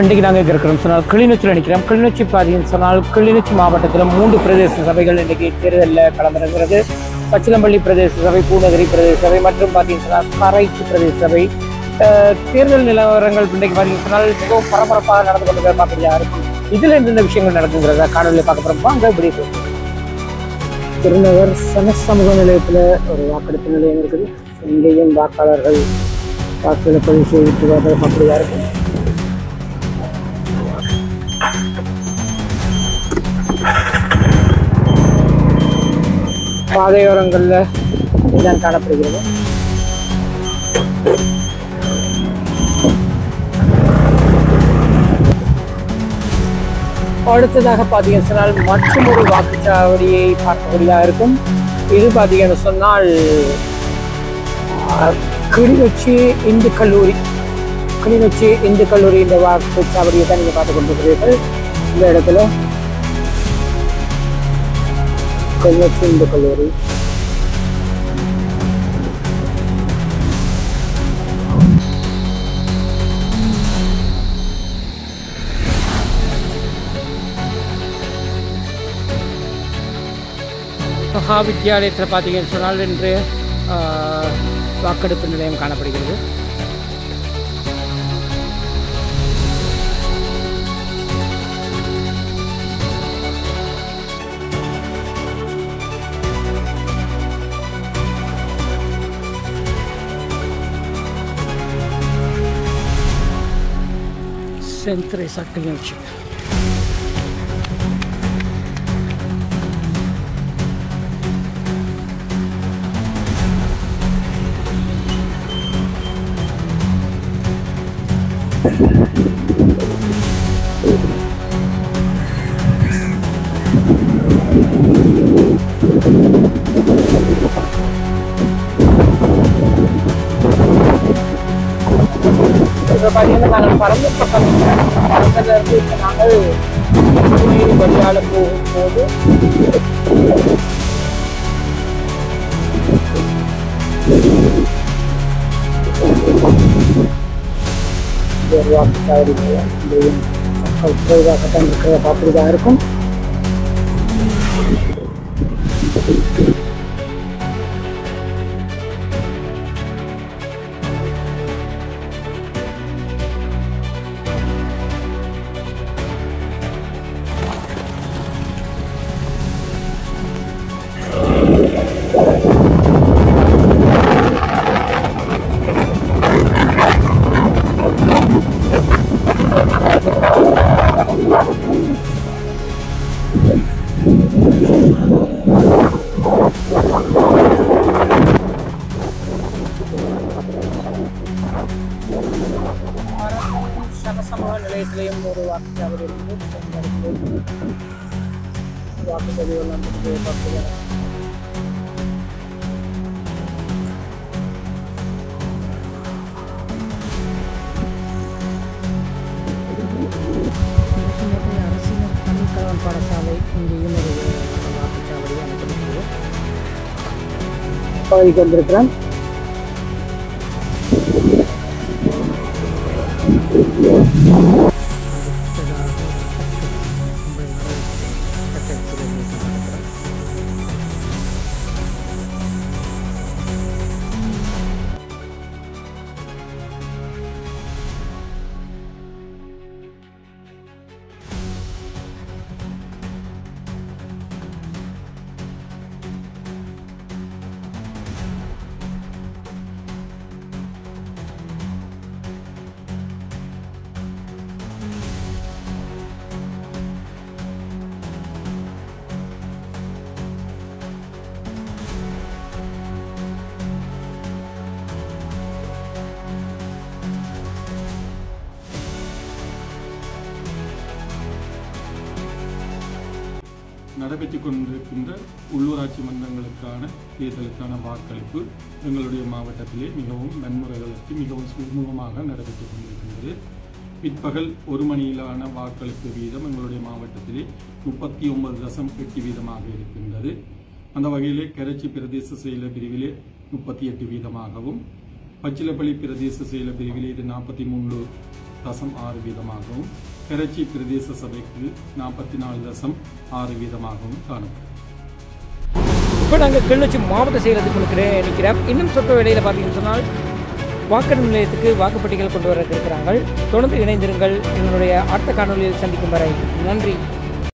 இன்றைக்கு நாங்கள் இருக்கிறோம் சொன்னால் கிளிநொச்சியில் நிற்கிறோம். கிளிநொச்சி பார்த்தீங்கன்னு சொன்னால் கிளிநொச்சி மாவட்டத்தில் 3 பிரதேச சபைகள் இன்றைக்கு தேர்தலில் களமிறங்குகிறது. பச்சிலம்பள்ளி பிரதேச சபை, பூநகரி பிரதேச சபை மற்றும் பார்த்தீங்கன்னு சொன்னால் கரைச்சி பிரதேச சபை. தேர்தல் நிலவரங்கள் இன்றைக்கு பார்த்தீங்கன்னு சொன்னால் மிகவும் பரபரப்பாக நடந்து கொண்டு பார்க்கக்கூடியதாக இருக்கும். இதில் எந்தெந்த விஷயங்கள் நடக்குங்கிறத காணொலியை பார்க்க போகிறோம். வாங்க இப்படி திருநகர் சமூக நிலையத்தில் ஒரு வாக்கெடுப்பு நிலையம் இருக்குது. இங்கேயும் வாக்காளர்கள் வாக்குகளை பதிவு செய்து பார்க்கக்கூடியதாக இருக்கும். பாதையோரங்களில் இதுதான் காணப்படுகிறது. அடுத்ததாக பார்த்தீங்கன்னு சொன்னால் மற்றும் ஒரு வாக்குச்சாவடியை பார்க்கக்கூடியதாக இருக்கும். இது பார்த்தீங்கன்னு சொன்னால் கிளிநொச்சி இந்து கல்லூரி இந்த வாக்குச்சாவடியை தான் நீங்கள் பார்த்து கொண்டிருக்கிறீர்கள். இந்த இடத்துல கிளிநொச்சி இந்து கல்லூரி. மகாவித்தியாலயத்தில் பார்த்தீங்கன்னு சொன்னால் இன்று வாக்கெடுப்பு நிலையம் காணப்படுகிறது. Centre Clinici. நாங்கள் பறந்து பறந்ததிலிருந்து இப்போ நாங்கள் வழியால் போகும்போது வாக்குச்சாவடி மக்கள் குறைவாகத்தான் இருக்கிற பார்ப்பதாக இருக்கும். சமூக நிலையத்திலையும் ஒரு வாக்குச்சாவடி இருக்குது. வாக்குப்பதிவு பார்க்கலாம். அரசினர் தமிழ்கலவன் பாடசாலை இங்கேயும் ஒரு வாக்குச்சாவடி அமைக்கப்பட்டிருக்கிறது. பகுதிக்கு வந்திருக்கிறேன். நடைபெற்றுக் கொண்டிருக்கின்ற உள்ளூராட்சி மன்றங்களுக்கான தேர்தலுக்கான வாக்களிப்பு எங்களுடைய மாவட்டத்திலே மிகவும் நன்முறைகளுக்கு மிகவும் சுமூகமாக நடைபெற்றுக் கொண்டிருக்கின்றது. பிற்பகல் 1 மணியிலான வாக்களிப்பு வீதம் எங்களுடைய மாவட்டத்திலே 39.8 வீதமாக இருக்கின்றது. அந்த வகையிலே கரைச்சி பிரதேச செயலர் பிரிவிலே 38 வீதமாகவும், பச்சிலப்பள்ளி பிரதேச செயல பிரிவில் இது 43.6 வீதமாகவும், கரைச்சி பிரதேச சபைக்கு 44.6 வீதமாகவும் காணப்படும். இப்போ நாங்கள் கிளிநொச்சி மாவட்ட செயலகத்துக்கு நிற்கிறோம். இன்னும் சொற்ற வேலையில் பார்த்தீங்கன்னு சொன்னால் வாக்கெடுப்பு நிலையத்துக்கு வாக்குப்பட்டிகள் கொண்டு வர இருக்கிறாங்க. தொடர்ந்து இணைந்திருங்கள். எங்களுடைய அடுத்த காணொலியில் சந்திக்கும் வரை நன்றி.